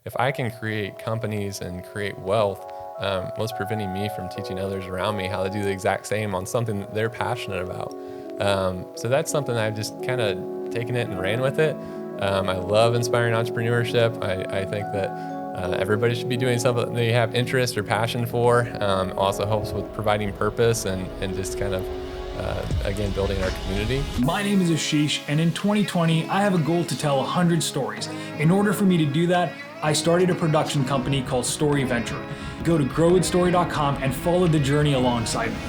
if I can create companies and create wealth, what's preventing me from teaching others around me how to do the exact same on something that they're passionate about? So that's something I've just kind of taken it and ran with it. I love inspiring entrepreneurship. I think that everybody should be doing something that they have interest or passion for. Also helps with providing purpose and just kind of, again, building our community. My name is Ashish, and in 2020, I have a goal to tell 100 stories. In order for me to do that, I started a production company called Storyventure. Go to growwithstory.com and follow the journey alongside me.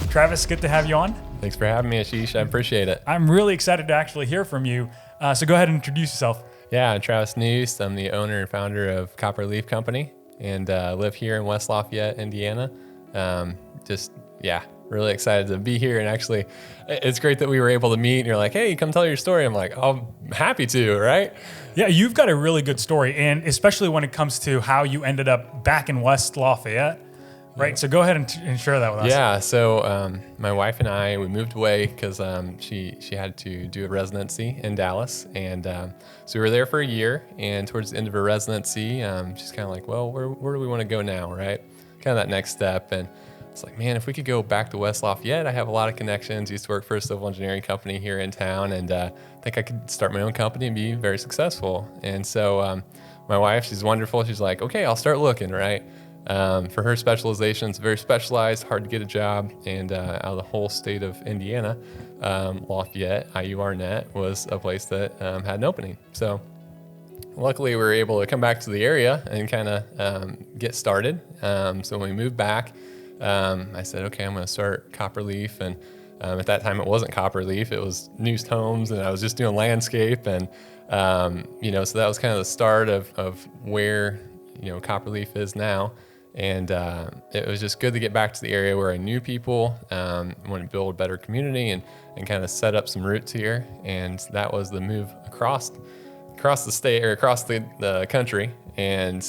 Travis, good to have you on. Thanks for having me, Ashish. I appreciate it. I'm really excited to actually hear from you. So go ahead and introduce yourself. Yeah, I'm Travis Nuest. I'm the owner and founder of Copper Leaf Company and live here in West Lafayette, Indiana. Really excited to be here. And actually, it's great that we were able to meet and you're like, hey, come tell your story. I'm like, I'm happy to, right? Yeah, you've got a really good story. And especially when it comes to how you ended up back in West Lafayette, right? Yeah. So go ahead and share that with us. Yeah, so my wife and I, we moved away because she had to do a residency in Dallas. And so we were there for a year. And towards the end of her residency, she's kind of like, well, where do we want to go now, right? Kind of that next step. And it's like, man, if we could go back to West Lafayette, I have a lot of connections. Used to work for a civil engineering company here in town, and I think I could start my own company and be very successful. And so my wife, she's wonderful. She's like, okay, I'll start looking, right? For her specialization, it's very specialized, hard to get a job. And out of the whole state of Indiana, Lafayette, IU Arnett was a place that had an opening. So luckily, we were able to come back to the area and kind of get started. So when we moved back, I said, okay, I'm going to start Copper Leaf. And at that time, it wasn't Copper Leaf. It was Nuest Homes, and I was just doing landscape. And, so that was kind of the start of where, Copper Leaf is now. And it was just good to get back to the area where I knew people, wanted to build a better community and kind of set up some roots here. And that was the move across the state or across the country. And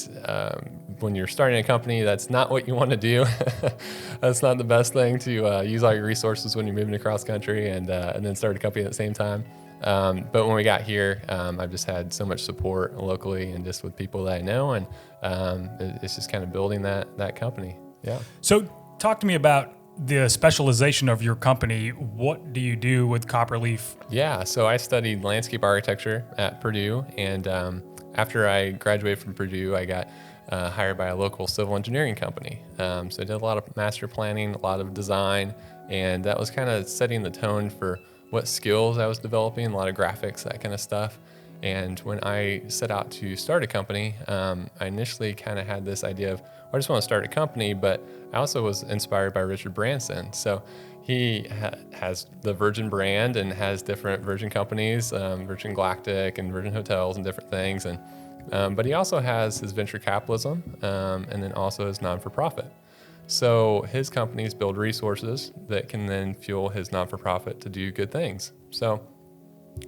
when you're starting a company, that's not what you want to do. That's not the best thing to use all your resources when you're moving across country and then start a company at the same time. But when we got here, I've just had so much support locally and just with people that I know. And it's just kind of building that company. Yeah. So talk to me about the specialization of your company. What do you do with Copper Leaf? Yeah, so I studied landscape architecture at Purdue, and after I graduated from Purdue, I got hired by a local civil engineering company. So I did a lot of master planning, a lot of design, and that was kind of setting the tone for what skills I was developing, a lot of graphics, that kind of stuff. And when I set out to start a company, I initially kind of had this idea of, I just want to start a company, but I also was inspired by Richard Branson. So he has the Virgin brand and has different Virgin companies, Virgin Galactic and Virgin Hotels and different things. And but he also has his venture capitalism and then also his non-for-profit. So his companies build resources that can then fuel his non-for-profit to do good things. So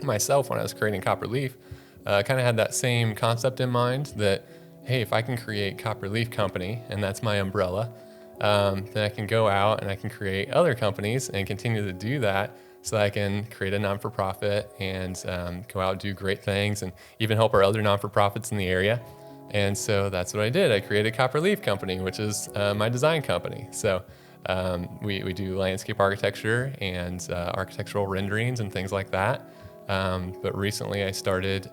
myself, when I was creating Copper Leaf, kind of had that same concept in mind that, hey, if I can create Copper Leaf Company, and that's my umbrella, then I can go out and I can create other companies and continue to do that so that I can create a non-for-profit and go out and do great things and even help our other non-for-profits in the area. And so that's what I did. I created Copper Leaf Company, which is my design company. So we do landscape architecture and architectural renderings and things like that. But recently I started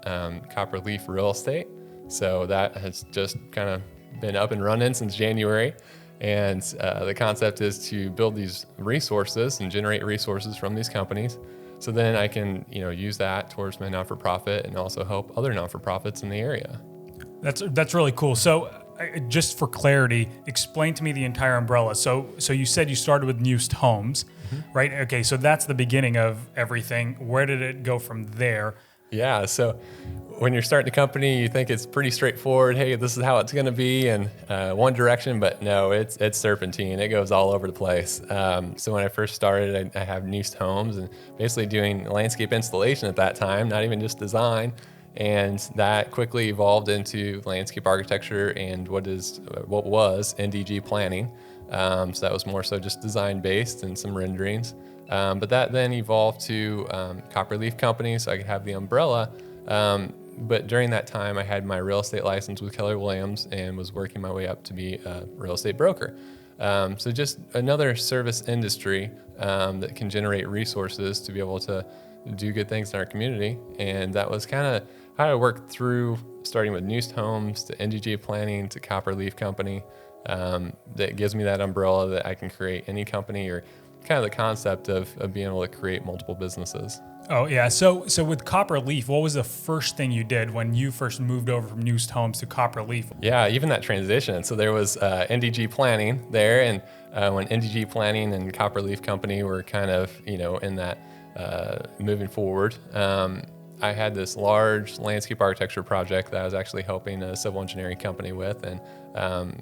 Copper Leaf Real Estate. So that has just kind of been up and running since January. And the concept is to build these resources and generate resources from these companies. So then I can, use that towards my non-for-profit and also help other non-for-profits in the area. That's really cool. So just for clarity, explain to me the entire umbrella. So you said you started with Nuest Homes, right? Okay, so that's the beginning of everything. Where did it go from there? Yeah, so when you're starting a company, you think it's pretty straightforward. Hey, this is how it's going to be in one direction, but no, it's serpentine. It goes all over the place. So when I first started, I have Nuest Homes and basically doing landscape installation at that time, not even just design. And that quickly evolved into landscape architecture and what was NDG planning. So that was more so just design based and some renderings. But that then evolved to Copper Leaf Company, so I could have the umbrella. But during that time, I had my real estate license with Keller Williams and was working my way up to be a real estate broker. So just another service industry that can generate resources to be able to do good things in our community. And that was kind of how I worked through, starting with Nuest Homes to NGG Planning to Copperleaf Company. That gives me that umbrella that I can create any company, or kind of the concept of being able to create multiple businesses. Oh yeah. So with Copperleaf, what was the first thing you did when you first moved over from Nuest Homes to Copperleaf? Yeah, even that transition. So there was NDG Planning there, and when NDG Planning and Copperleaf Company were kind of, in that moving forward, I had this large landscape architecture project that I was actually helping a civil engineering company with, and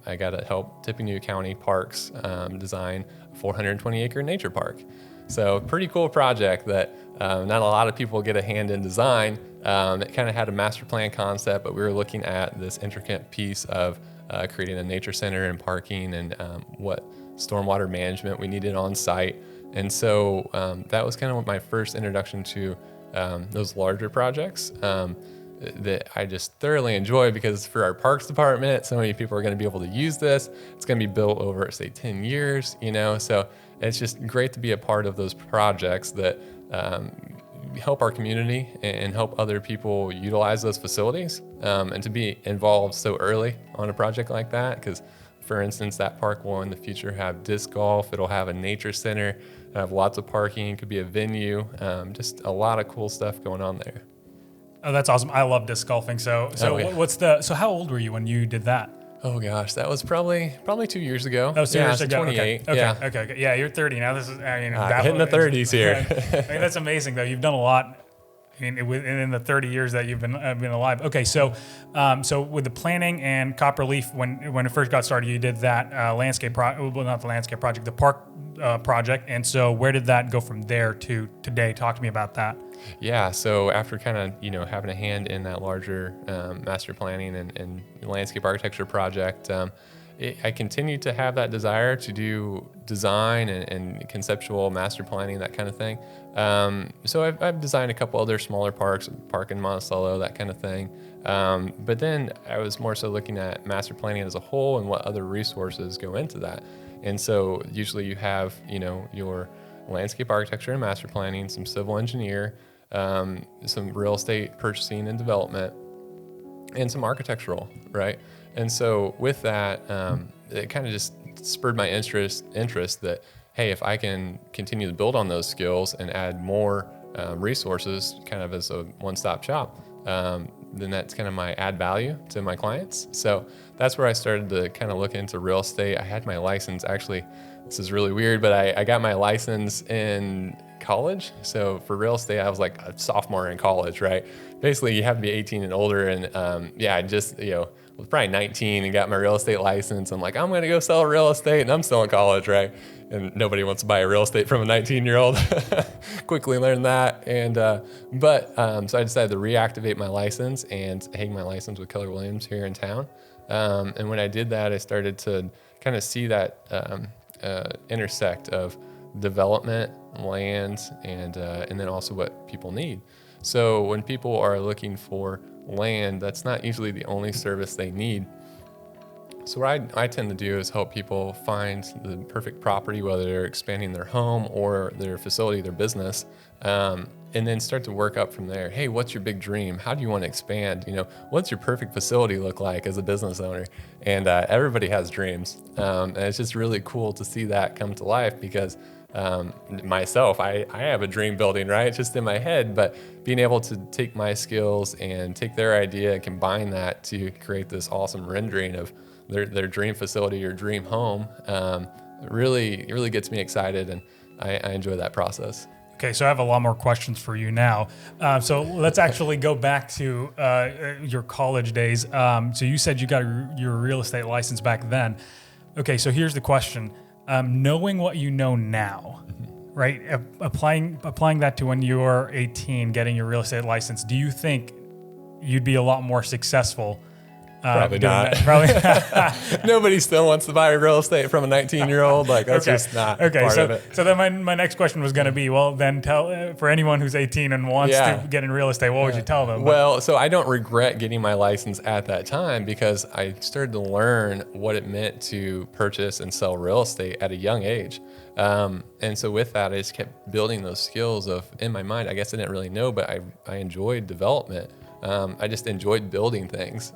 I got to help Tippecanoe County Parks design a 420-acre nature park. So pretty cool project that not a lot of people get a hand in design. It kind of had a master plan concept, but we were looking at this intricate piece of creating a nature center and parking, and what stormwater management we needed on site. And so that was kind of my first introduction to those larger projects that I just thoroughly enjoy, because for our parks department, so many people are going to be able to use this. It's going to be built over, say, 10 years, so it's just great to be a part of those projects that help our community and help other people utilize those facilities, and to be involved so early on a project like that, because for instance, that park will in the future have disc golf, it'll have a nature center, have lots of parking, could be a venue, just a lot of cool stuff going on there. Oh, that's awesome. I love disc golfing. So yeah. So how old were you when you did that? Oh gosh, that was probably 2 years ago. Oh, so yeah, years ago. 28. Okay. Yeah, you're 30 now. This is hitting the 30s here. That's amazing though. You've done a lot. In the 30 years that you've been alive. Okay, so with the planning and Copperleaf, when it first got started, you did that not the landscape project, the park project. And so where did that go from there to today? Talk to me about that. Yeah, so after kind of having a hand in that larger master planning and landscape architecture project, I continued to have that desire to do design and conceptual master planning, that kind of thing. So I've designed a couple other smaller parks, park in Monticello, that kind of thing. But then I was more so looking at master planning as a whole and what other resources go into that. And so usually you have, your landscape architecture and master planning, some civil engineer, some real estate purchasing and development, and some architectural, right? And so with that, it kind of just spurred my interest that, hey, if I can continue to build on those skills and add more resources kind of as a one-stop shop, then that's kind of my add value to my clients. So that's where I started to kind of look into real estate. I had my license, actually, this is really weird, but I got my license in college. So for real estate, I was like a sophomore in college, right? Basically, you have to be 18 and older. And I just, was probably 19 and got my real estate license. I'm like, I'm going to go sell real estate, and I'm still in college, right? And nobody wants to buy a real estate from a 19-year-old. Quickly learned that. And so I decided to reactivate my license and hang my license with Keller Williams here in town. And when I did that, I started to kind of see that intersect of development, land, and then also what people need. So when people are looking for land, that's not usually the only service they need. So what I tend to do is help people find the perfect property, whether they're expanding their home or their facility, their business, and then start to work up from there. Hey, what's your big dream? How do you want to expand? What's your perfect facility look like as a business owner? And everybody has dreams. And it's just really cool to see that come to life, because myself, I have a dream building, right? It's just in my head, but being able to take my skills and take their idea and combine that to create this awesome rendering of their dream facility or dream home, really gets me excited, and I enjoy that process. Okay, so I have a lot more questions for you now. So let's actually go back to your college days. So you said you got your real estate license back then. Okay, so here's the question. Knowing what you know now, right? Applying that to when you were 18, getting your real estate license, do you think you'd be a lot more successful Probably doing not. that. Probably. Nobody still wants to buy real estate from a 19-year-old. Like that's just not part of it. So then my next question was going to be, well, then tell for anyone who's 18 and wants to get in real estate, what would you tell them? Well, so I don't regret getting my license at that time because I started to learn what it meant to purchase and sell real estate at a young age. And so with that, I just kept building those skills in my mind. I guess I didn't really know, but I enjoyed development. I just enjoyed building things.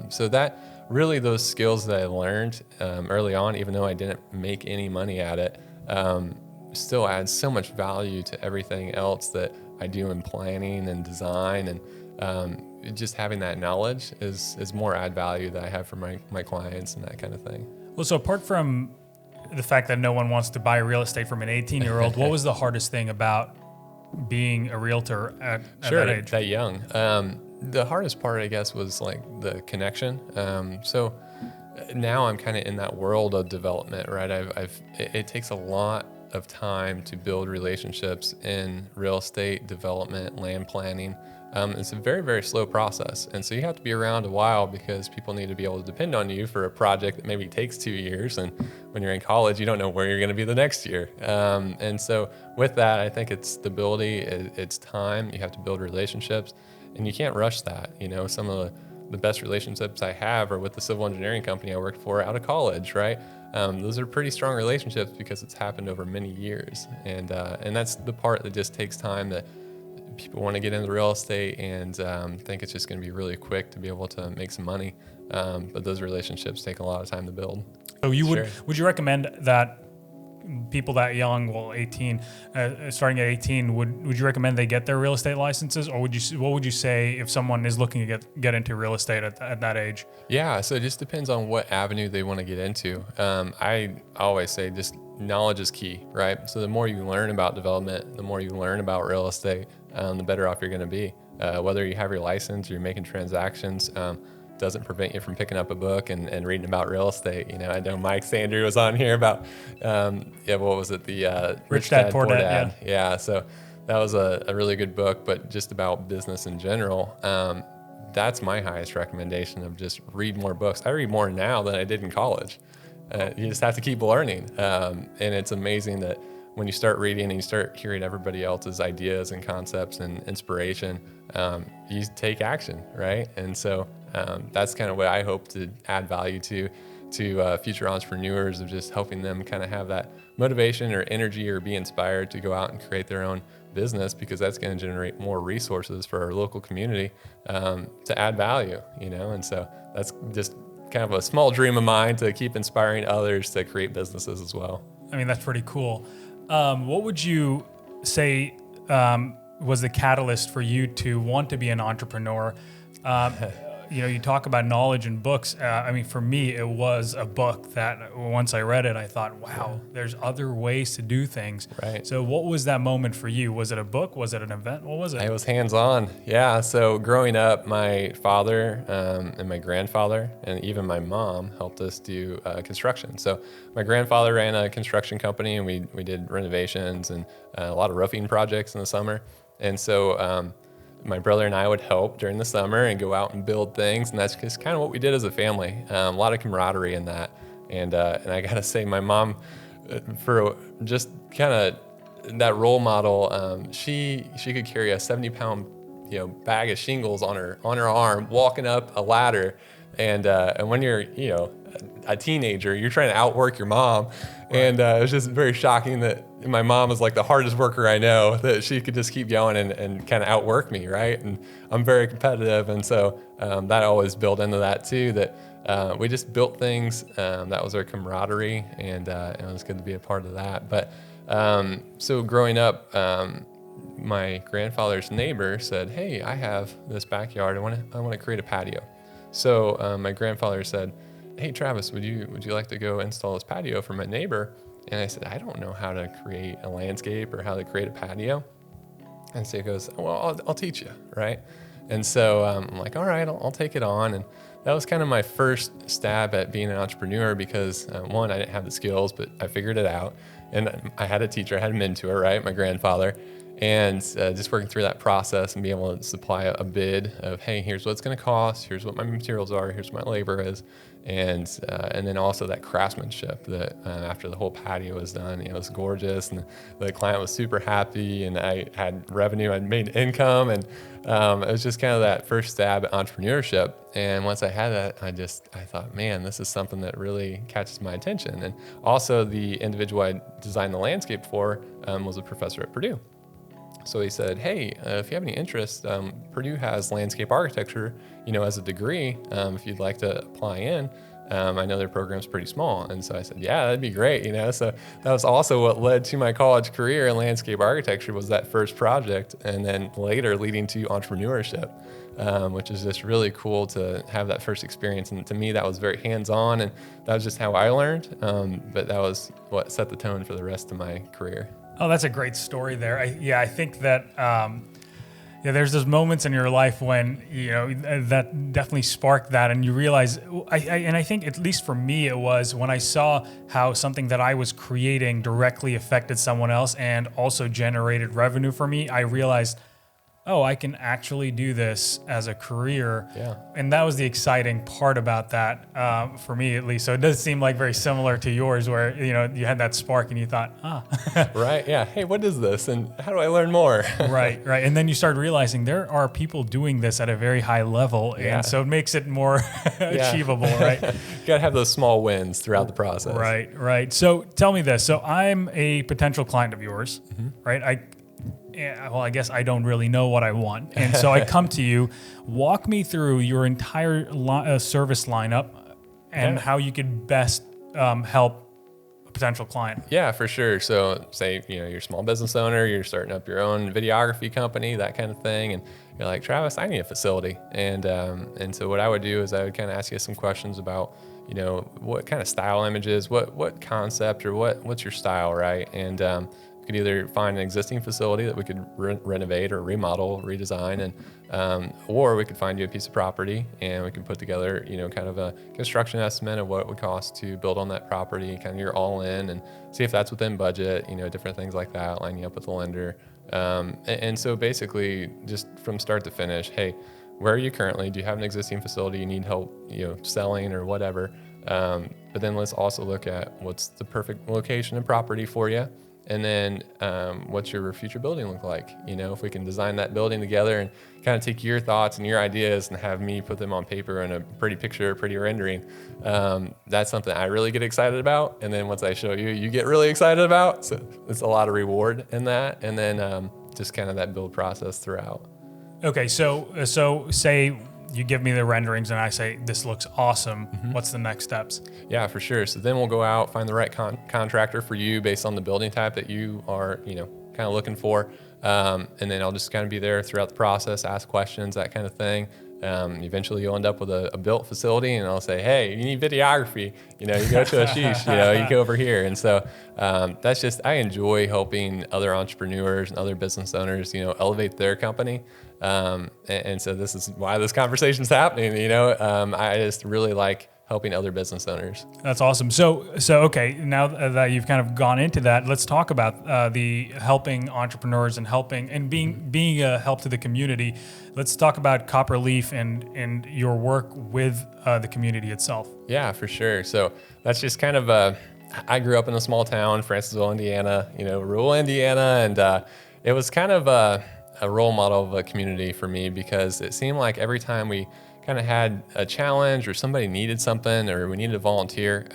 So that really those skills that I learned early on, even though I didn't make any money at it, still adds so much value to everything else that I do in planning and design. And just having that knowledge is more add value that I have for my clients and that kind of thing. Well, so apart from the fact that no one wants to buy real estate from an 18-year-old, what was the hardest thing about being a realtor at that age? That young. The hardest part, I guess, was like the connection. So now I'm kind of in that world of development, right? It takes a lot of time to build relationships in real estate development, land planning. It's a very, very slow process. And so you have to be around a while because people need to be able to depend on you for a project that maybe takes 2 years. And when you're in college, you don't know where you're going to be the next year. And so with that, I think it's stability, it's time. You have to build relationships and you can't rush that. You know, some of the best relationships I have are with the civil engineering company I worked for out of college, right? Those are pretty strong relationships because it's happened over many years. And that's the part that just takes time, that people want to get into real estate and think it's just going to be really quick to be able to make some money. But those relationships take a lot of time to build. So would you recommend that people that young, well, 18, starting at 18, would you recommend they get their real estate licenses, or what would you say if someone is looking to get into real estate at that age? Yeah, so it just depends on what avenue they want to get into. I always say just knowledge is key, right? So the more you learn about development, the more you learn about real estate, the better off you're going to be. Whether you have your license or you're making transactions, doesn't prevent you from picking up a book and reading about real estate. You know, I know Mike Sandry was on here about, what was it? The Rich Dad, Poor Dad. Yeah. So that was a really good book, but just about business in general. That's my highest recommendation, of just read more books. I read more now than I did in college. You just have to keep learning. And it's amazing that when you start reading and you start hearing everybody else's ideas and concepts and inspiration, you take action, right? And so that's kind of what I hope to add value to future entrepreneurs, of just helping them kind of have that motivation or energy or be inspired to go out and create their own business, because that's going to generate more resources for our local community to add value, you know? And so that's just kind of a small dream of mine, to keep inspiring others to create businesses as well. I mean, that's pretty cool. What would you say was the catalyst for you to want to be an entrepreneur? You know, you talk about knowledge in books. I mean, for me, it was a book that once I read it, I thought, wow, there's other ways to do things. Right. So what was that moment for you? Was it a book? Was it an event? What was it? I was hands-on. Yeah. So growing up, my father and my grandfather and even my mom helped us do construction. So my grandfather ran a construction company, and we did renovations and a lot of roofing projects in the summer. And so my brother and I would help during the summer and go out and build things. And that's just kind of what we did as a family. A lot of camaraderie in that. And I got to say, my mom, for just kind of that role model, she could carry a 70-pound, bag of shingles on her arm, walking up a ladder. And when you're, a teenager, you're trying to outwork your mom. And it was just very shocking that my mom was like the hardest worker I know, that she could just keep going and kind of outwork me, right? And I'm very competitive. And so that always built into that too, that we just built things. That was our camaraderie, and it was good to be a part of that. But so growing up, my grandfather's neighbor said, "Hey, I have this backyard. I want to create a patio." So my grandfather said, "Hey, Travis, would you like to go install this patio for my neighbor?" And I said, "I don't know how to create a landscape or how to create a patio." And so he goes, "Well, I'll teach you," right? And so I'm like, "All right, I'll take it on." And that was kind of my first stab at being an entrepreneur, because one, I didn't have the skills, but I figured it out. And I had a teacher, I had a mentor, right? My grandfather. And just working through that process and being able to supply a bid of, hey, here's what it's going to cost, here's what my materials are, here's what my labor is, and then also that craftsmanship that after the whole patio was done, it was gorgeous, and the client was super happy, and I had revenue, I made income, and it was just kind of that first stab at entrepreneurship. And once I had that, I thought, man, this is something that really catches my attention. And also the individual I designed the landscape for was a professor at Purdue. So he said, hey, if you have any interest, Purdue has landscape architecture, as a degree, if you'd like to apply in. I know their program's pretty small. And so I said, yeah, that'd be great. So that was also what led to my college career in landscape architecture, was that first project. And then later leading to entrepreneurship, which is just really cool to have that first experience. And to me, that was very hands-on, and that was just how I learned. But that was what set the tone for the rest of my career. Oh, that's a great story there. I think that there's those moments in your life when that definitely sparked that, and you realize. I think, at least for me, it was when I saw how something that I was creating directly affected someone else and also generated revenue for me. I realized, oh, I can actually do this as a career. Yeah. And that was the exciting part about that, for me at least. So it does seem like very similar to yours, where, you had that spark and you thought, Right. Yeah. Hey, what is this? And how do I learn more? Right. And then you start realizing there are people doing this at a very high level. Yeah. And so it makes it more achievable, right? You got to have those small wins throughout the process. Right. So tell me this. So I'm a potential client of yours, right? I guess I don't really know what I want. And so I come to you. Walk me through your entire service lineup and how you could best help a potential client. Yeah, for sure. So say, you're a small business owner, you're starting up your own videography company, that kind of thing. And you're like, Travis, I need a facility. And so what I would do is I would kind of ask you some questions about, what kind of style images, what concept, or what's your style, right? And we could either find an existing facility that we could renovate or remodel, redesign, and or we could find you a piece of property and we can put together, kind of a construction estimate of what it would cost to build on that property, kind of your all in, and see if that's within budget, different things like that, line you up with the lender. And so basically, just from start to finish, hey, where are you currently? Do you have an existing facility you need help, selling or whatever? But then let's also look at what's the perfect location and property for you. And then what's your future building look like? If we can design that building together and kind of take your thoughts and your ideas and have me put them on paper in a pretty picture, pretty rendering, that's something I really get excited about. And then once I show you, you get really excited about. So it's a lot of reward in that. And then just kind of that build process throughout. Okay, so say you give me the renderings and I say, this looks awesome. What's the next steps? Yeah, for sure. So then we'll go out, find the right contractor for you based on the building type that you are, kind of looking for. And then I'll just kind of be there throughout the process, ask questions, that kind of thing. Eventually you'll end up with a built facility, and I'll say, hey, you need videography, you go to Ashish, you go over here. And so that's just, I enjoy helping other entrepreneurs and other business owners, elevate their company. And so this is why this conversation's happening. I just really like helping other business owners. That's awesome. So okay, now that you've kind of gone into that, let's talk about the helping entrepreneurs and being a help to the community. Let's talk about Copperleaf and your work with the community itself. Yeah, for sure. So that's just kind of I grew up in a small town, Francisville, Indiana, rural Indiana, and it was kind of a role model of a community for me, because it seemed like every time we kind of had a challenge or somebody needed something or we needed a volunteer,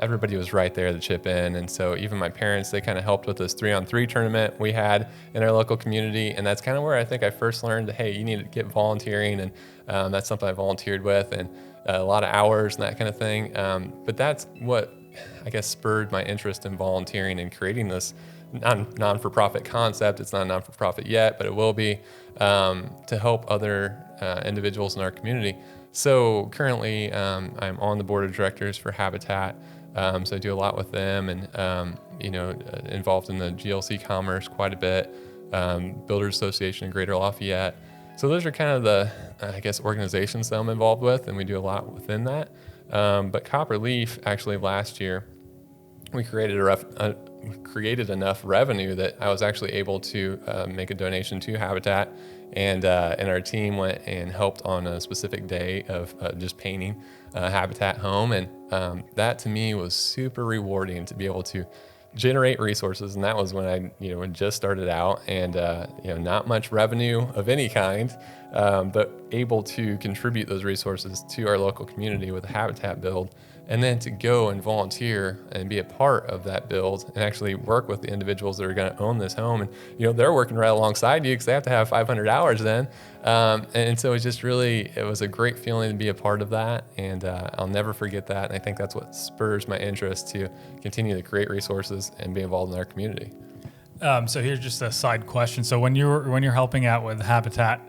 everybody was right there to chip in. And so even my parents, they kind of helped with this 3-on-3 tournament we had in our local community. And that's kind of where I think I first learned, hey, you need to get volunteering. And that's something I volunteered with, and a lot of hours and that kind of thing. But that's what I guess spurred my interest in volunteering and creating this non-for-profit concept. It's not a non-for-profit yet, but it will be, to help other individuals in our community. So currently, I'm on the board of directors for Habitat. So I do a lot with them, and involved in the GLC commerce quite a bit. Builders Association in Greater Lafayette. So those are kind of the, organizations that I'm involved with, and we do a lot within that. But Copperleaf, actually last year, we created enough revenue that I was actually able to make a donation to Habitat, and our team went and helped on a specific day of just painting Habitat home, and that to me was super rewarding to be able to generate resources. And that was when I had just started out, and not much revenue of any kind, but able to contribute those resources to our local community with a Habitat build, and then to go and volunteer and be a part of that build and actually work with the individuals that are going to own this home. And they're working right alongside you because they have to have 500 hours then. And so it was a great feeling to be a part of that, and I'll never forget that. And I think that's what spurs my interest to continue to create resources and be involved in our community. So here's just a side question. So when you're helping out with Habitat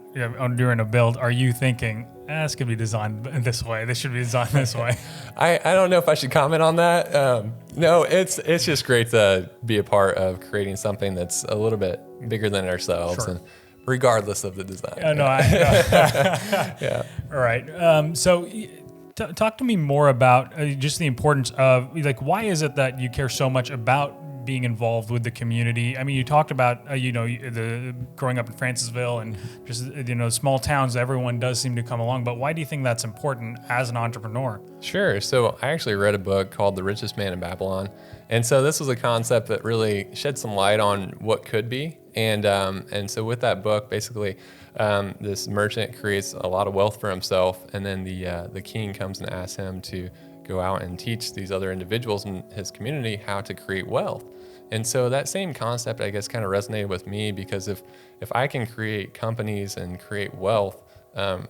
during a build, are you thinking, this could be designed this way, this should be designed this way? I don't know if I should comment on that. No, it's just great to be a part of creating something that's a little bit bigger than ourselves, Sure. and regardless of the design. Yeah. All right. So talk to me more about just the importance of, like, why is it that you care so much about being involved with the community? I mean, you talked about, the growing up in Francisville and just, small towns, everyone does seem to come along, but why do you think that's important as an entrepreneur? Sure. So I actually read a book called The Richest Man in Babylon. And so this was a concept that really shed some light on what could be. And so with that book, basically, this merchant creates a lot of wealth for himself. And then the king comes and asks him to go out and teach these other individuals in his community how to create wealth. And so that same concept, I guess, kind of resonated with me, because if I can create companies and create wealth,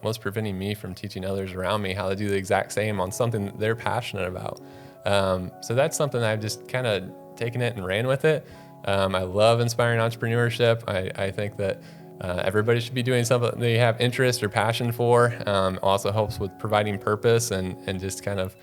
what's preventing me from teaching others around me how to do the exact same on something that they're passionate about? So that's something I've just kind of taken it and ran with it. I love inspiring entrepreneurship. I think that everybody should be doing something they have interest or passion for. Also helps with providing purpose and just kind of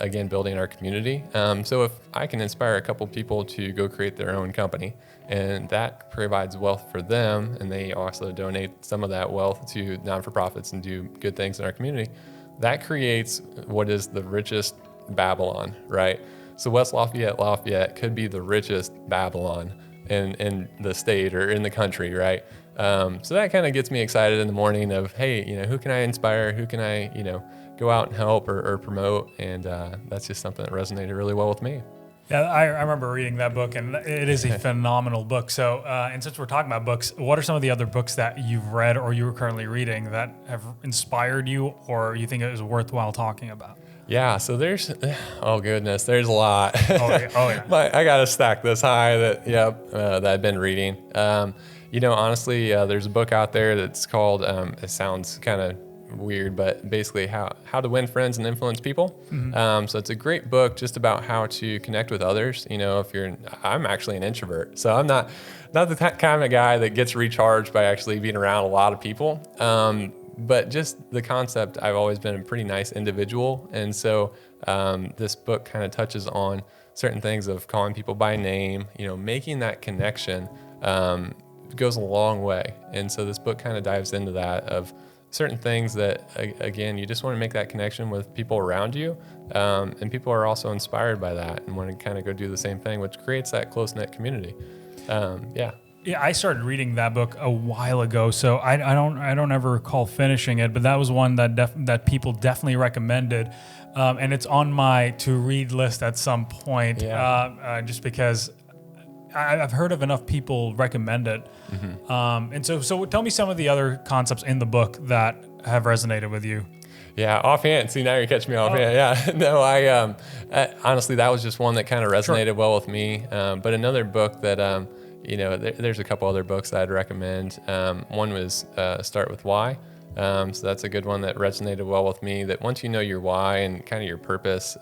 again, building our community. So if I can inspire a couple people to go create their own company, and that provides wealth for them, and they also donate some of that wealth to non-for-profits and do good things in our community, that creates what is the richest Babylon, right? So West Lafayette could be the richest Babylon in the state or in the country, right? So that kind of gets me excited in the morning of, hey, who can I inspire? Who can I, go out and help or promote? And that's just something that resonated really well with me. Yeah, I remember reading that book, and it is a phenomenal book. So, and since we're talking about books, what are some of the other books that you've read or you're currently reading that have inspired you, or you think it was worthwhile talking about? Yeah, so there's a lot. Oh yeah. I got a stack this high that I've been reading. Honestly, there's a book out there that's called, it sounds kind of weird, but basically how to win friends and influence people. Mm-hmm. So it's a great book just about how to connect with others. I'm actually an introvert, so I'm not the kind of guy that gets recharged by actually being around a lot of people. But just the concept, I've always been a pretty nice individual. And so this book kind of touches on certain things of calling people by name, making that connection goes a long way. And so this book kind of dives into that of certain things that, again, you just want to make that connection with people around you. And people are also inspired by that and want to kind of go do the same thing, which creates that close-knit community. Yeah, I started reading that book a while ago, so I don't ever recall finishing it, but that was one that people definitely recommended, and it's on my to-read list at some point. Yeah. Just because I've heard of enough people recommend it. Mm-hmm. And so tell me some of the other concepts in the book that have resonated with you. Yeah, offhand. See, now you're catching me offhand. Yeah, no, I honestly, that was just one that kind of resonated well with me. But another book that there's a couple other books that I'd recommend. One was Start With Why. So that's a good one that resonated well with me, that once you know your why and kind of your purpose,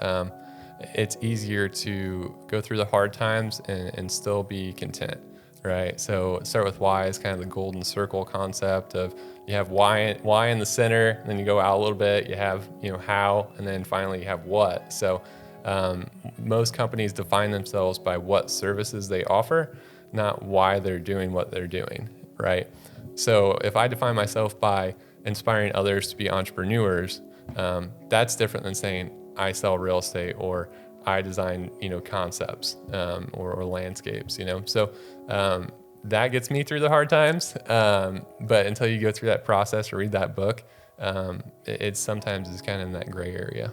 it's easier to go through the hard times and still be content, right? So Start With Why is kind of the golden circle concept of you have why in the center, then you go out a little bit, you have how, and then finally you have what. So most companies define themselves by what services they offer, not why they're doing what they're doing, right? So if I define myself by inspiring others to be entrepreneurs, that's different than saying I sell real estate or I design, concepts or landscapes, So that gets me through the hard times. But until you go through that process or read that book, it sometimes is kind of in that gray area.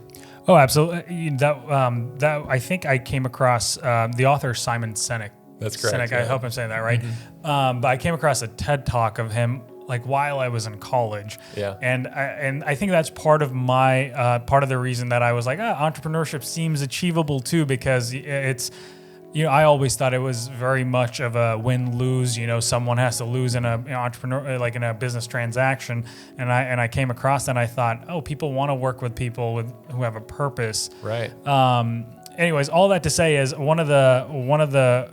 Oh, absolutely. That I think I came across the author Simon Sinek. That's correct. Sinek, Yeah. I hope I'm saying that right. But I came across a TED Talk of him like while I was in college. Yeah. And I think that's part of my part of the reason that I was like, entrepreneurship seems achievable too, because it's, I always thought it was very much of a win-lose. Someone has to lose in an entrepreneur, like in a business transaction. And I came across that and I thought, people want to work with people who have a purpose. Right. Anyways, all that to say is one of the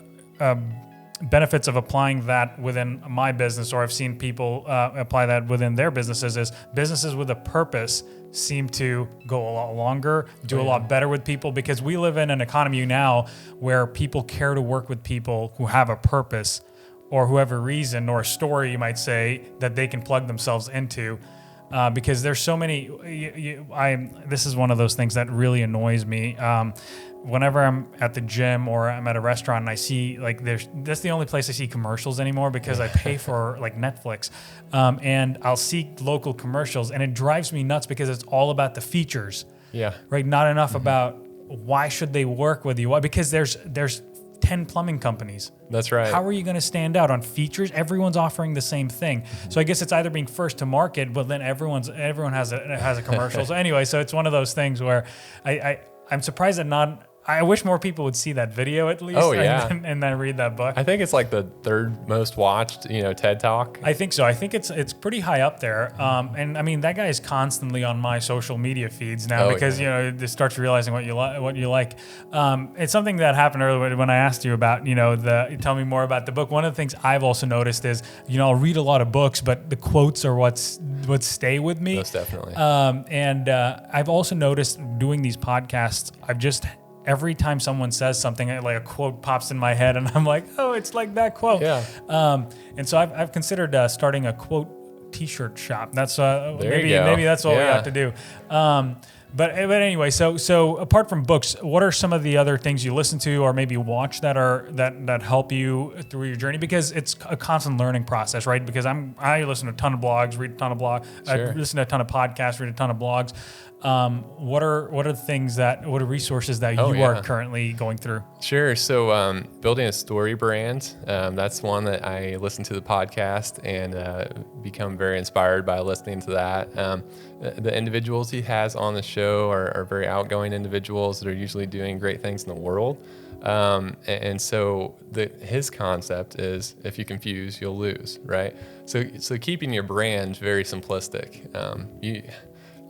benefits of applying that within my business, or I've seen people apply that within their businesses, is businesses with a purpose seem to go a lot longer, do a lot better with people, because we live in an economy now where people care to work with people who have a purpose or who have a reason or a story, you might say, that they can plug themselves into. Because there's so many, this is one of those things that really annoys me. Whenever I'm at the gym or I'm at a restaurant and I see that's the only place I see commercials anymore, because I pay for like Netflix, and I'll see local commercials and it drives me nuts because it's all about the features. Yeah. Right. Not enough about why should they work with you? Why? Because there's 10 plumbing companies. That's right. How are you going to stand out on features? Everyone's offering the same thing. So I guess it's either being first to market, but then everyone has a commercial. So anyway, so it's one of those things where I'm surprised that I wish more people would see that video at least. Oh, yeah. and then read that book. I think it's like the third most watched, TED Talk. I think so. I think it's pretty high up there. And I mean, that guy is constantly on my social media feeds now because, it starts realizing what you like. It's something that happened earlier when I asked you about, tell me more about the book. One of the things I've also noticed is, I'll read a lot of books, but the quotes are what stay with me. Most definitely. And I've also noticed doing these podcasts, every time someone says something, like a quote pops in my head and I'm like, oh, it's like that quote. Yeah. And so I've considered starting a quote t-shirt shop. That's maybe that's what we have to do. But anyway, so apart from books, what are some of the other things you listen to or maybe watch that help you through your journey? Because it's a constant learning process, right? Because I listen to a ton of blogs, read a ton of blogs, Sure. I listen to a ton of podcasts, read a ton of blogs. What are resources that you are currently going through? Sure. So building a story brand, that's one that I listen to the podcast and become very inspired by listening to that. The individuals he has on the show are very outgoing individuals that are usually doing great things in the world. And so his concept is, if you confuse, you'll lose, right? So keeping your brand very simplistic.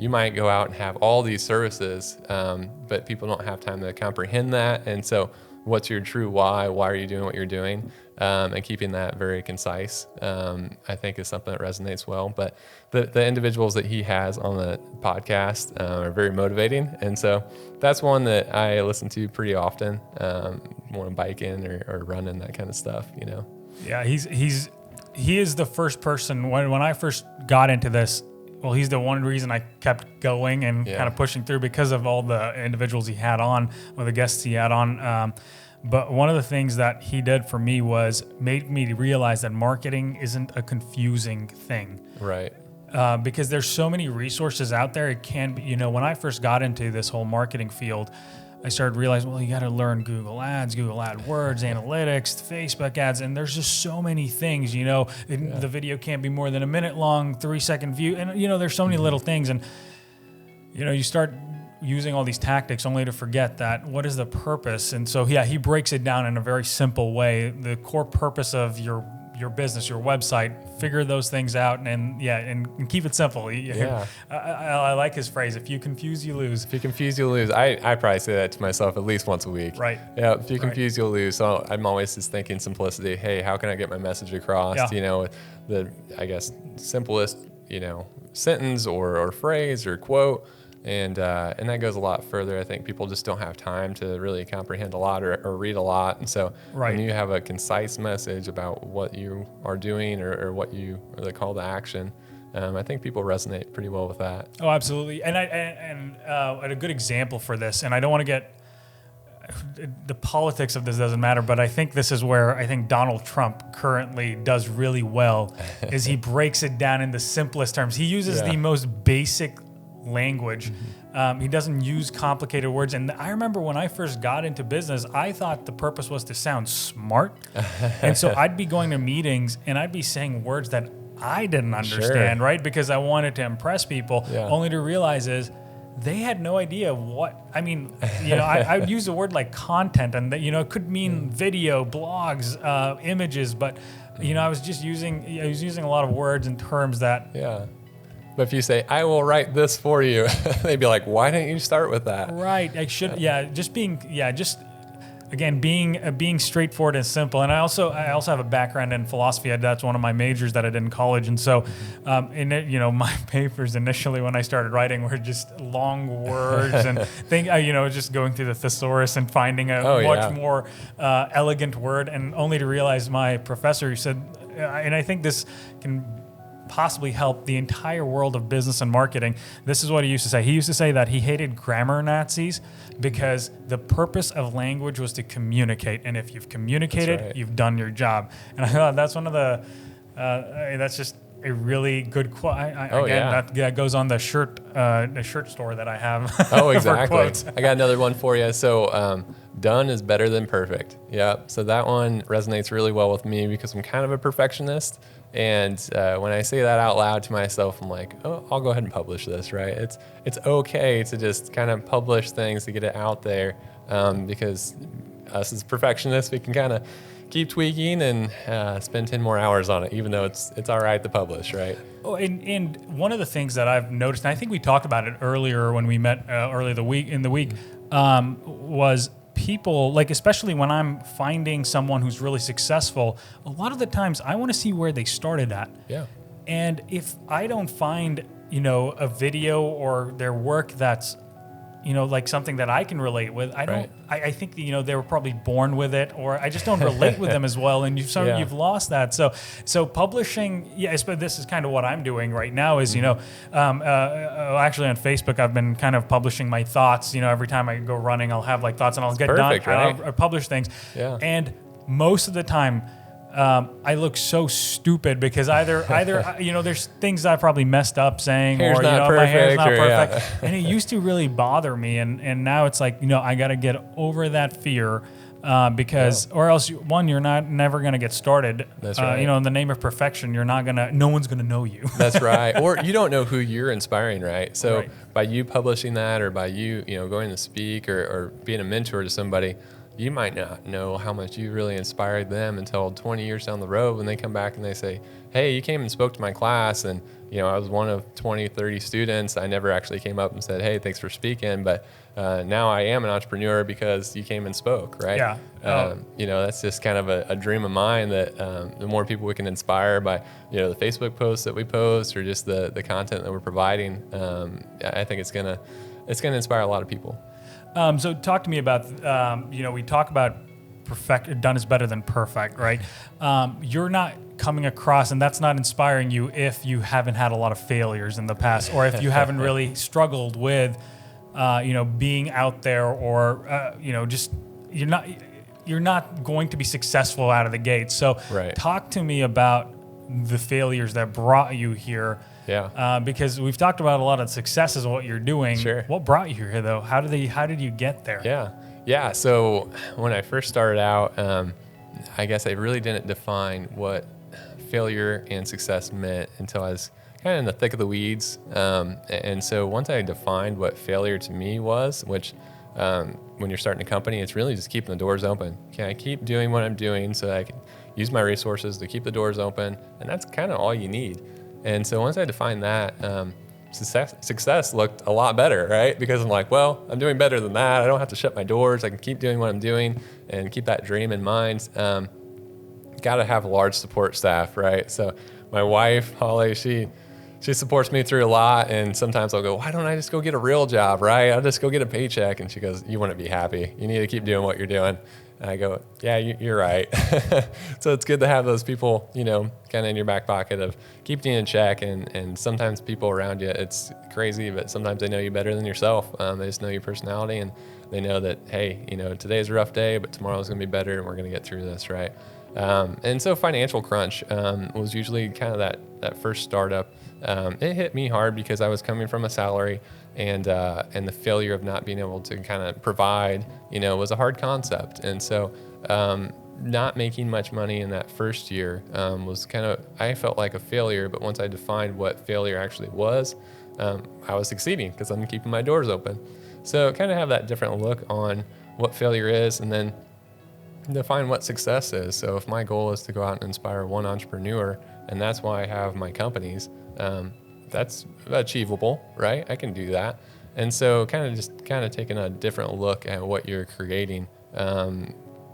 You might go out and have all these services, but people don't have time to comprehend that. And so what's your true why? Why are you doing what you're doing? And keeping that very concise, I think is something that resonates well. But the individuals that he has on the podcast are very motivating. And so that's one that I listen to pretty often when I'm biking or running, that kind of stuff, Yeah, he is the first person when I first got into this. Well, he's the one reason I kept going and kind of pushing through, because of all the individuals he had on, or the guests he had on. But one of the things that he did for me was made me realize that marketing isn't a confusing thing. Right. Because there's so many resources out there. It can be, when I first got into this whole marketing field, I started realizing, well, you got to learn Google Ads, Google AdWords, analytics, Facebook ads, and there's just so many things, The video can't be more than a minute long, 3-second view, and there's so many little things, and you start using all these tactics only to forget that what is the purpose. And so he breaks it down in a very simple way. The core purpose of your business, your website, figure those things out and keep it simple. Yeah. I like his phrase, if you confuse, you lose. If you confuse, you'll lose. I probably say that to myself at least once a week. Right. Yeah. If you confuse, you'll lose. So I'm always just thinking simplicity. Hey, how can I get my message across? With the, I guess, simplest, sentence or phrase or quote. And that goes a lot further. I think people just don't have time to really comprehend a lot or read a lot. And so when you have a concise message about what you are doing or what or the call to action, I think people resonate pretty well with that. Oh, absolutely. And a good example for this, and I don't want to get the politics of this doesn't matter, but I think this is where I think Donald Trump currently does really well, is he breaks it down in the simplest terms. He uses the most basic language. He doesn't use complicated words. And I remember when I first got into business, I thought the purpose was to sound smart. And so I'd be going to meetings and I'd be saying words that I didn't understand, right? Because I wanted to impress people, only to realize is they had no idea what, I mean, I would use a word like content, and that, it could mean video, blogs, images, but, I was using a lot of words and terms that. Yeah. But if you say, I will write this for you, they'd be like, why didn't you start with that? Right. Being straightforward and simple. And I also have a background in philosophy. That's one of my majors that I did in college. And so, my papers initially when I started writing were just long words and just going through the thesaurus and finding a much more elegant word, and only to realize my professor said, and I think this can possibly help the entire world of business and marketing. This is what he used to say. He used to say that he hated grammar Nazis because the purpose of language was to communicate. And if you've communicated, you've done your job. And I thought that's one of the, that's just a really good quote. That goes on the shirt store that I have. Oh, exactly. I got another one for you. So, done is better than perfect. Yeah. So that one resonates really well with me because I'm kind of a perfectionist. And when I say that out loud to myself, I'm like, oh, I'll go ahead and publish this, right? It's okay to just kind of publish things to get it out there, because us as perfectionists, we can kind of keep tweaking and spend 10 more hours on it, even though it's all right to publish, right? Oh, and one of the things that I've noticed, and I think we talked about it earlier when we met earlier in the week, was people, like especially when I'm finding someone who's really successful, a lot of the times I want to see where they started at. Yeah. And if I don't find, a video or their work that's, like something that I can relate with, I think, they were probably born with it, or I just don't relate with them as well. And you've lost that. So publishing, this is kind of what I'm doing right now is, actually on Facebook, I've been kind of publishing my thoughts. Every time I go running, I'll have like thoughts and I'll get done. Right? I'll publish things. Yeah. And most of the time, I look so stupid because either there's things I probably messed up saying, hair's or not my hair's not perfect, Yeah. and it used to really bother me, and now it's like I got to get over that fear, because or else you're never gonna get started. That's right. In the name of perfection, no one's gonna know you. That's right. Or you don't know who you're inspiring, right? So by you publishing that, or by you going to speak or being a mentor to somebody, you might not know how much you really inspired them until 20 years down the road when they come back and they say, hey, you came and spoke to my class, and I was one of 20, 30 students. I never actually came up and said, hey, thanks for speaking, but now I am an entrepreneur because you came and spoke, right? Yeah. That's just kind of a dream of mine, that the more people we can inspire by the Facebook posts that we post, or just the content that we're providing, I think it's gonna inspire a lot of people. So talk to me about, we talk about done is better than perfect, right? You're not coming across, and that's not inspiring you if you haven't had a lot of failures in the past, or if you haven't really struggled with, being out there, or, just, you're not going to be successful out of the gate. So talk to me about the failures that brought you here. Yeah. Because we've talked about a lot of successes of what you're doing. Sure. What brought you here, though? How did you get there? Yeah. So when I first started out, I guess I really didn't define what failure and success meant until I was kind of in the thick of the weeds. And so once I defined what failure to me was, which when you're starting a company, it's really just keeping the doors open. Can I keep doing what I'm doing so that I can use my resources to keep the doors open? And that's kind of all you need. And so once I defined that, success looked a lot better, right? Because I'm like, well, I'm doing better than that. I don't have to shut my doors. I can keep doing what I'm doing and keep that dream in mind. Got to have a large support staff, right? So my wife, Holly, she she supports me through a lot. And sometimes I'll go, why don't I just go get a real job, right? I'll just go get a paycheck. And she goes, you want to be happy. You need to keep doing what you're doing. And I go, yeah, you're right. So it's good to have those people, you know, kind of in your back pocket of keeping you in check. And sometimes people around you, it's crazy, but sometimes they know you better than yourself. They just know your personality, and they know that, hey, you know, today's a rough day, but tomorrow's going to be better, and we're going to get through this, right? And so financial crunch was usually kind of that first startup. It hit me hard because I was coming from a salary, and the failure of not being able to kind of provide, you know, was a hard concept. And so not making much money in that first year was kind of, I felt like a failure. But once I defined what failure actually was, I was succeeding because I'm keeping my doors open. So kind of have that different look on what failure is, and then define what success is. So if my goal is to go out and inspire one entrepreneur, and that's why I have my companies, that's achievable, right? I can do that. And so kind of taking a different look at what you're creating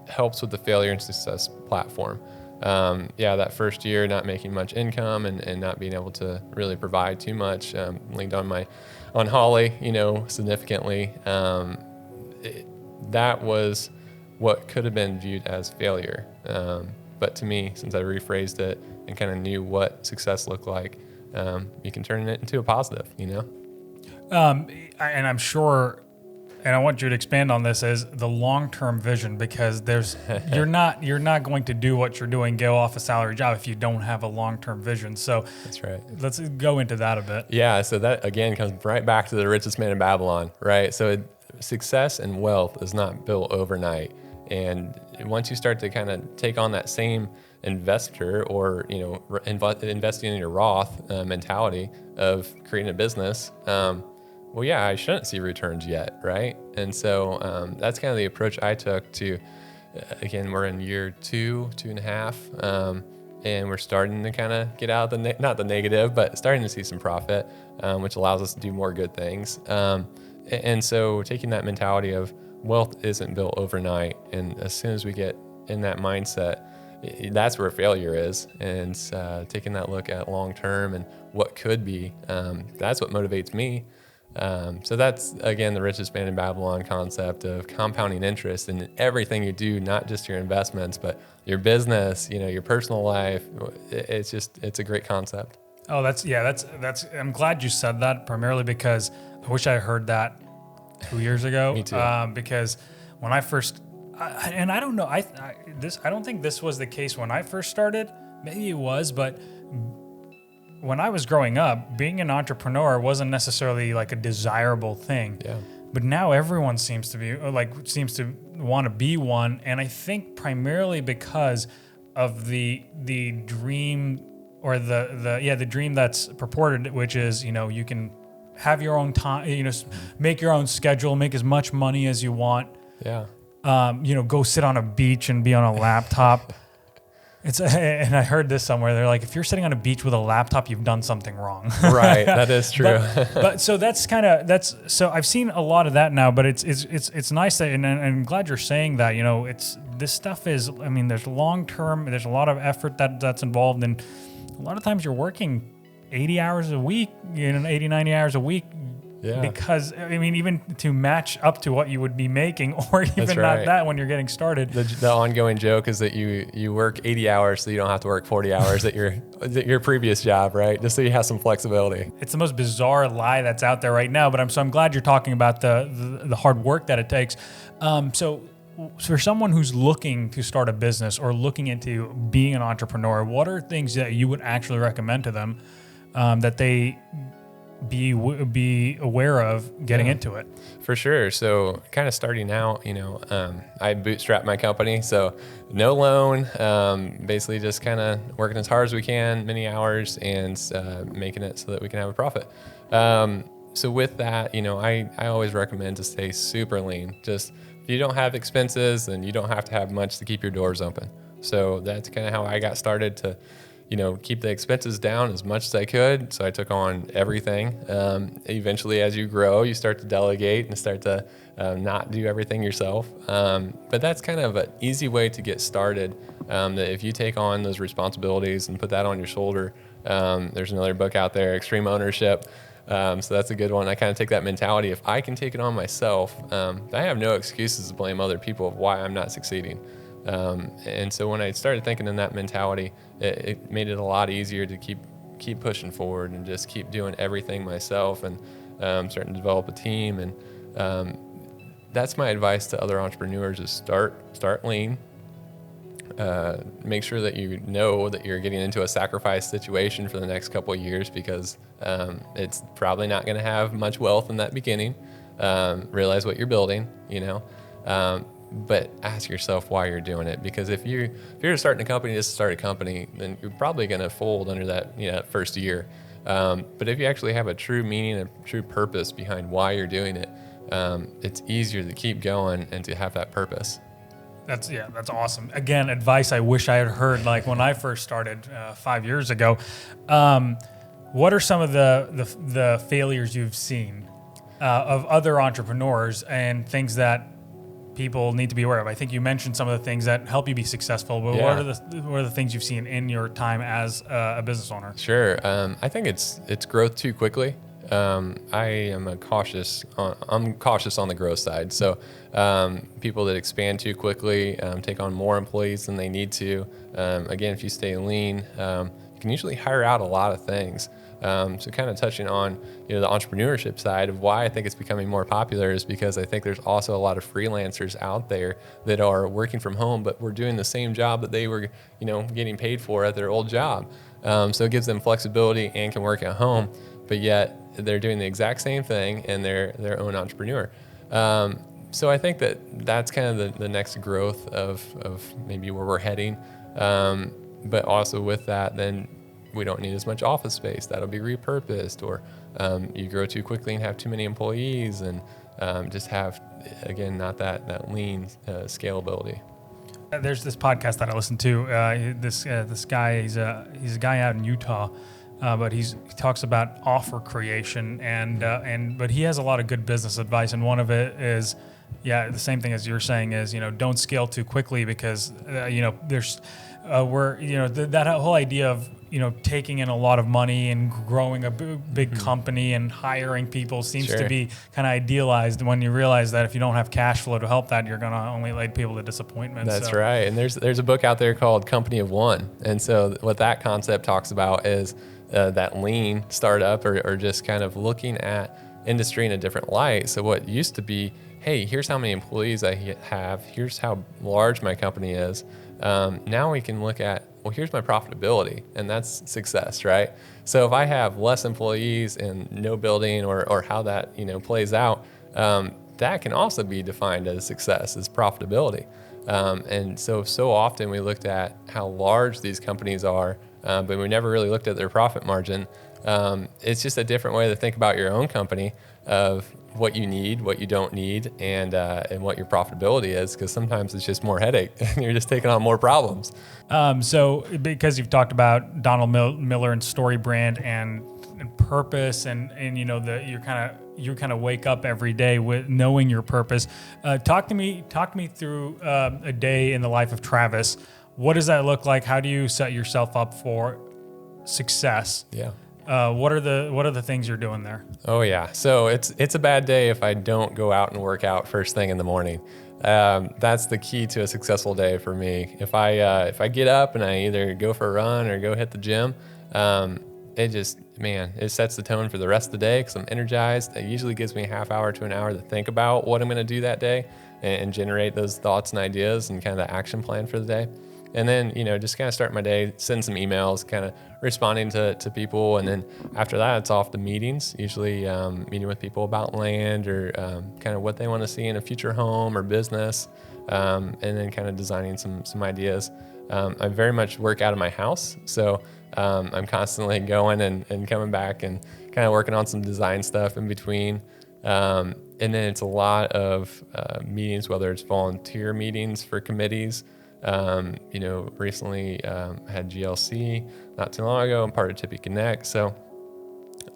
helps with the failure and success platform. That first year, not making much income and not being able to really provide too much, leaned on Holly, you know, significantly. That was what could have been viewed as failure. But to me, since I rephrased it and kind of knew what success looked like, you can turn it into a positive, you know? And I'm sure, and I want you to expand on this, as the long-term vision, because you're not going to do what you're doing, go off a salary job, if you don't have a long-term vision. So that's right. Let's go into that a bit. Yeah. So that again comes right back to the richest man in Babylon, right? So success and wealth is not built overnight. And once you start to kind of take on that same investor, or, you know, investing in your Roth mentality of creating a business, well, yeah, I shouldn't see returns yet, right? And so that's kind of the approach I took to, again, we're in year 2.5, and we're starting to kind of get out of not the negative, but starting to see some profit, which allows us to do more good things. And so taking that mentality of wealth isn't built overnight, and as soon as we get in that mindset, that's where failure is. And taking that look at long term and what could be, that's what motivates me. So that's, again, the richest man in Babylon concept of compounding interest in everything you do, not just your investments, but your business, you know, your personal life. It's a great concept. Oh, that's, I'm glad you said that, primarily because I wish I heard that 2 years ago. Me too. Because when I first, and I don't know, I don't think this was the case when I first started. Maybe it was, but when I was growing up, being an entrepreneur wasn't necessarily like a desirable thing. Yeah. But now everyone seems to want to be one, and I think primarily because of the dream, or the dream that's purported, which is, you know, you can have your own time, you know, make your own schedule, make as much money as you want. Yeah. You know, go sit on a beach and be on a laptop. And I heard this somewhere. They're like, if you're sitting on a beach with a laptop, you've done something wrong. Right. That is true. but so so I've seen a lot of that now, but it's nice that, and I'm glad you're saying that, you know, this stuff is, I mean, there's long-term, there's a lot of effort that's involved, and a lot of times you're working 80 hours a week, you know, 80, 90 hours a week. Yeah. Because, I mean, even to match up to what you would be making, or even right. not that when you're getting started. The ongoing joke is that you work 80 hours so you don't have to work 40 hours at your previous job, right? Just so you have some flexibility. It's the most bizarre lie that's out there right now, but I'm glad you're talking about the hard work that it takes. So for someone who's looking to start a business or looking into being an entrepreneur, what are things that you would actually recommend to them that they be aware of getting into it? For sure. So kind of starting out, you know, I bootstrapped my company, so no loan, basically just kind of working as hard as we can, many hours, and making it so that we can have a profit. So with that, you know, I always recommend to stay super lean. Just if you don't have expenses, then you don't have to have much to keep your doors open. So that's kind of how I got started, to, you know, keep the expenses down as much as I could. So I took on everything. Eventually, as you grow, you start to delegate and start to not do everything yourself. But that's kind of an easy way to get started. That if you take on those responsibilities and put that on your shoulder, There's another book out there, Extreme Ownership. So that's a good one. I kind of take that mentality. If I can take it on myself, I have no excuses to blame other people of why I'm not succeeding. And so when I started thinking in that mentality, it made it a lot easier to keep pushing forward and just keep doing everything myself, and starting to develop a team. And that's my advice to other entrepreneurs: is start lean. Make sure that you know that you're getting into a sacrifice situation for the next couple of years, because it's probably not going to have much wealth in that beginning. Realize what you're building, but ask yourself why you're doing it. Because if you're starting a company just to start a company, then you're probably going to fold under that first year. But if you actually have a true meaning and true purpose behind why you're doing it, it's easier to keep going and to have that purpose. That's awesome. Again, advice I wish I had heard like when I first started 5 years ago. What are some of the failures you've seen of other entrepreneurs and things that people need to be aware of? I think you mentioned some of the things that help you be successful, but Yeah. what are the things you've seen in your time as a business owner? Sure. I think it's growth too quickly. I'm cautious on the growth side. So people that expand too quickly, take on more employees than they need to. Again, if you stay lean, you can usually hire out a lot of things. So kind of touching on the entrepreneurship side of why I think it's becoming more popular is because I think there's also a lot of freelancers out there that are working from home, but we're doing the same job that they were getting paid for at their old job. So it gives them flexibility and can work at home, but yet they're doing the exact same thing and they're their own entrepreneur. So I think that's kind of the next growth of maybe where we're heading. But also with that, then we don't need as much office space. That'll be repurposed, or you grow too quickly and have too many employees and just have, again, not that lean scalability. There's this podcast that I listen to. This guy, he's a guy out in Utah, but he talks about offer creation but he has a lot of good business advice, and one of it is, the same thing as you're saying is, don't scale too quickly, because there's that whole idea of taking in a lot of money and growing a big company and hiring people seems Sure. to be kind of idealized, when you realize that if you don't have cash flow to help that, you're going to only lead people to disappointment. That's right. And there's a book out there called Company of One. And so what that concept talks about is that lean startup, or just kind of looking at industry in a different light. So what used to be, hey, here's how many employees I have, here's how large my company is. Now we can look at, well, here's my profitability, and that's success, right? So if I have less employees and no building, or how that plays out, that can also be defined as success, as profitability. And so often we looked at how large these companies are, but we never really looked at their profit margin. It's just a different way to think about your own company, of what you need, what you don't need, and what your profitability is, because sometimes it's just more headache and you're just taking on more problems. So because you've talked about Donald Miller and Story Brand and purpose, and you kind of wake up every day with knowing your purpose. Talk to me through a day in the life of Travis. What does that look like? How do you set yourself up for success? Yeah. What are the things you're doing there? Oh yeah. So it's a bad day if I don't go out and work out first thing in the morning. That's the key to a successful day for me. If I get up and I either go for a run or go hit the gym, it sets the tone for the rest of the day, because I'm energized. It usually gives me a half hour to an hour to think about what I'm going to do that day and generate those thoughts and ideas and kind of the action plan for the day. And then, just kind of start my day, send some emails, kind of responding to people. And then after that, it's off to meetings, usually meeting with people about land, or kind of what they want to see in a future home or business, and then kind of designing some ideas. I very much work out of my house, so I'm constantly going and coming back and kind of working on some design stuff in between. And then it's a lot of meetings, whether it's volunteer meetings for committees. Recently had GLC not too long ago. I'm part of Tippy Connect. So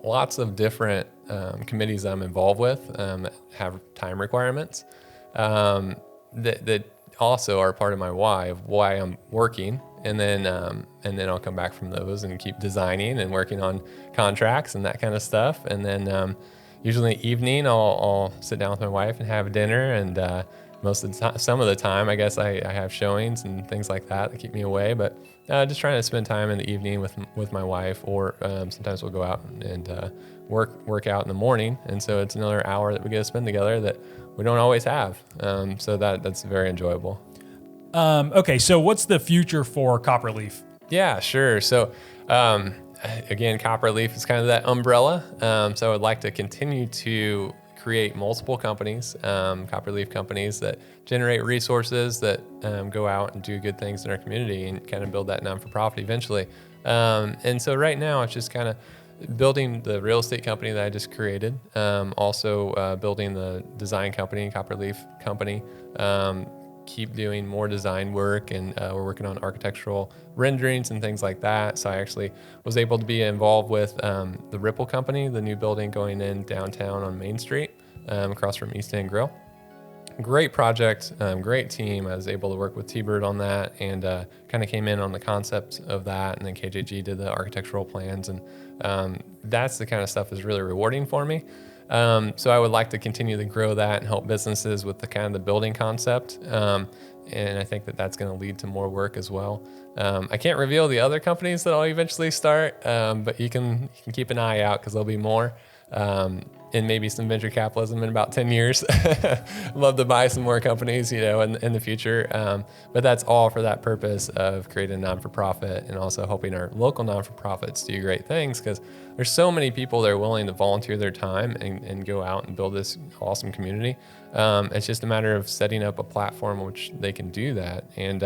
lots of different committees I'm involved with have time requirements that also are part of my why I'm working and then I'll come back from those and keep designing and working on contracts and that kind of stuff. And then usually evening, I'll sit down with my wife and have dinner. And some of the time, I guess I have showings and things like that keep me away. But just trying to spend time in the evening with my wife, or sometimes we'll go out and work out in the morning. And so it's another hour that we get to spend together that we don't always have. So that's very enjoyable. Okay, so what's the future for Copperleaf? Yeah, sure. So again, Copperleaf is kind of that umbrella. So I would like to continue to create multiple companies, Copperleaf companies that generate resources that go out and do good things in our community and kind of build that non-for-profit eventually. And so right now it's just kind of building the real estate company that I just created, also building the design company, Copperleaf company, keep doing more design work, and we're working on architectural renderings and things like that. So I actually was able to be involved with the Ripple company, the new building going in downtown on Main Street, across from East End Grill. Great project, great team. I was able to work with T-Bird on that, and kind of came in on the concept of that, and then KJG did the architectural plans, and that's the kind of stuff that's really rewarding for me. So I would like to continue to grow that and help businesses with the kind of the building concept. And I think that that's going to lead to more work as well. I can't reveal the other companies that I'll eventually start, but you can keep an eye out, because there'll be more. And maybe some venture capitalism in about 10 years. Love to buy some more companies, in the future. But that's all for that purpose of creating a non-for-profit, and also helping our local non-for-profits do great things, because there's so many people that are willing to volunteer their time and go out and build this awesome community. It's just a matter of setting up a platform which they can do that. And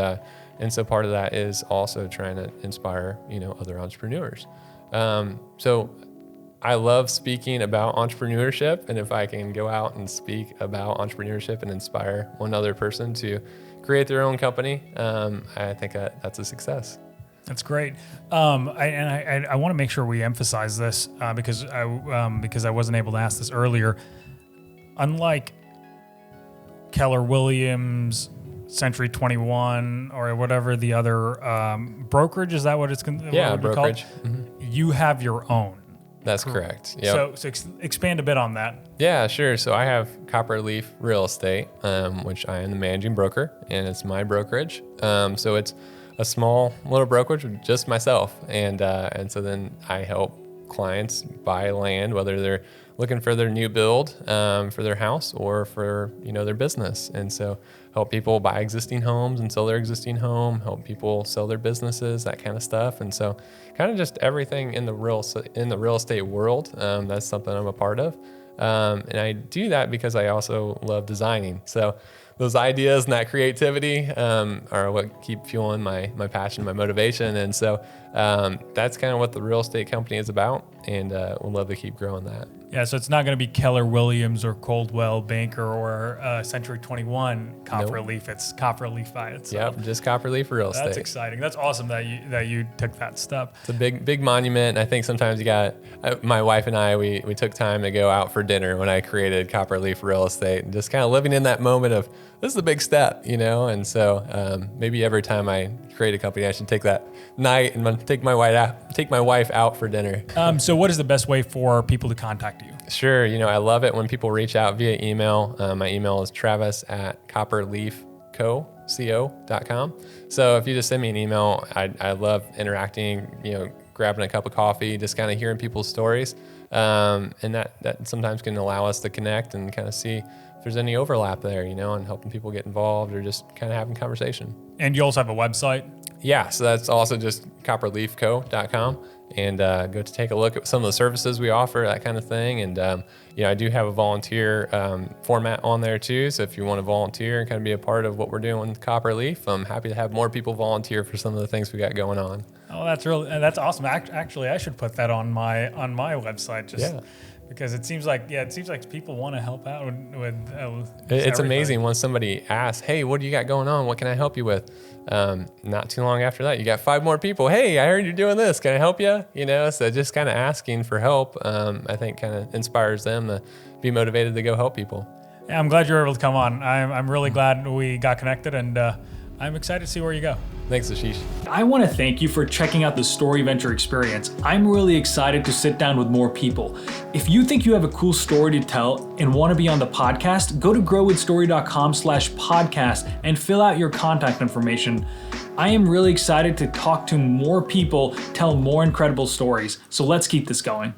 so part of that is also trying to inspire, other entrepreneurs. So I love speaking about entrepreneurship, and if I can go out and speak about entrepreneurship and inspire one other person to create their own company, I think that's a success. That's great. I want to make sure we emphasize this because I wasn't able to ask this earlier. Unlike Keller Williams, Century 21, or whatever the other brokerage, is that what it's called? Yeah, brokerage. Mm-hmm. You have your own. That's correct. Yep. So expand a bit on that. Yeah, sure. So I have Copperleaf Real Estate, which I am the managing broker, and it's my brokerage. So it's a small little brokerage with just myself, and so then I help clients buy land, whether they're looking for their new build for their house or for their business. And so help people buy existing homes and sell their existing home, help people sell their businesses, that kind of stuff. And so kind of just everything in the real estate world. That's something I'm a part of. And I do that because I also love designing. So those ideas and that creativity are what keep fueling my passion, my motivation. And so that's kind of what the real estate company is about, and we'll love to keep growing that. Yeah, so it's not going to be Keller Williams or Coldwell Banker or Century 21 Copperleaf. Nope. It's Copperleaf by itself. Yep, just Copperleaf Real Estate. That's exciting. That's awesome that you took that step. It's a big monument. I think sometimes my wife and I, we took time to go out for dinner when I created Copperleaf Real Estate, and just kind of living in that moment of, this is a big step, And so maybe every time I create a company, I should take that night and take my wife out for dinner. So what is the best way for people to contact you? Sure. I love it when people reach out via email. My email is travis@copperleafco.com. So if you just send me an email, I love interacting, grabbing a cup of coffee, just kind of hearing people's stories. And that sometimes can allow us to connect and kind of see if there's any overlap there, and helping people get involved or just kind of having conversation. And you also have a website? Yeah, so that's also just copperleafco.com, and go to take a look at some of the services we offer, that kind of thing. And I do have a volunteer format on there too. So if you want to volunteer and kind of be a part of what we're doing with Copperleaf, I'm happy to have more people volunteer for some of the things we got going on. Oh, that's awesome. Actually, I should put that on my website. Because it seems like people want to help out with it's amazing when somebody asks, "Hey, what do you got going on? What can I help you with?" Not too long after that, you got 5 more people. "Hey, I heard you're doing this. Can I help you?" So just kind of asking for help, I think kind of inspires them to be motivated to go help people. Yeah, I'm glad you were able to come on. I'm really glad we got connected, and I'm excited to see where you go. Thanks, Ashish. I want to thank you for checking out the Storyventure experience. I'm really excited to sit down with more people. If you think you have a cool story to tell and want to be on the podcast, go to growwithstory.com/podcast and fill out your contact information. I am really excited to talk to more people, tell more incredible stories. So let's keep this going.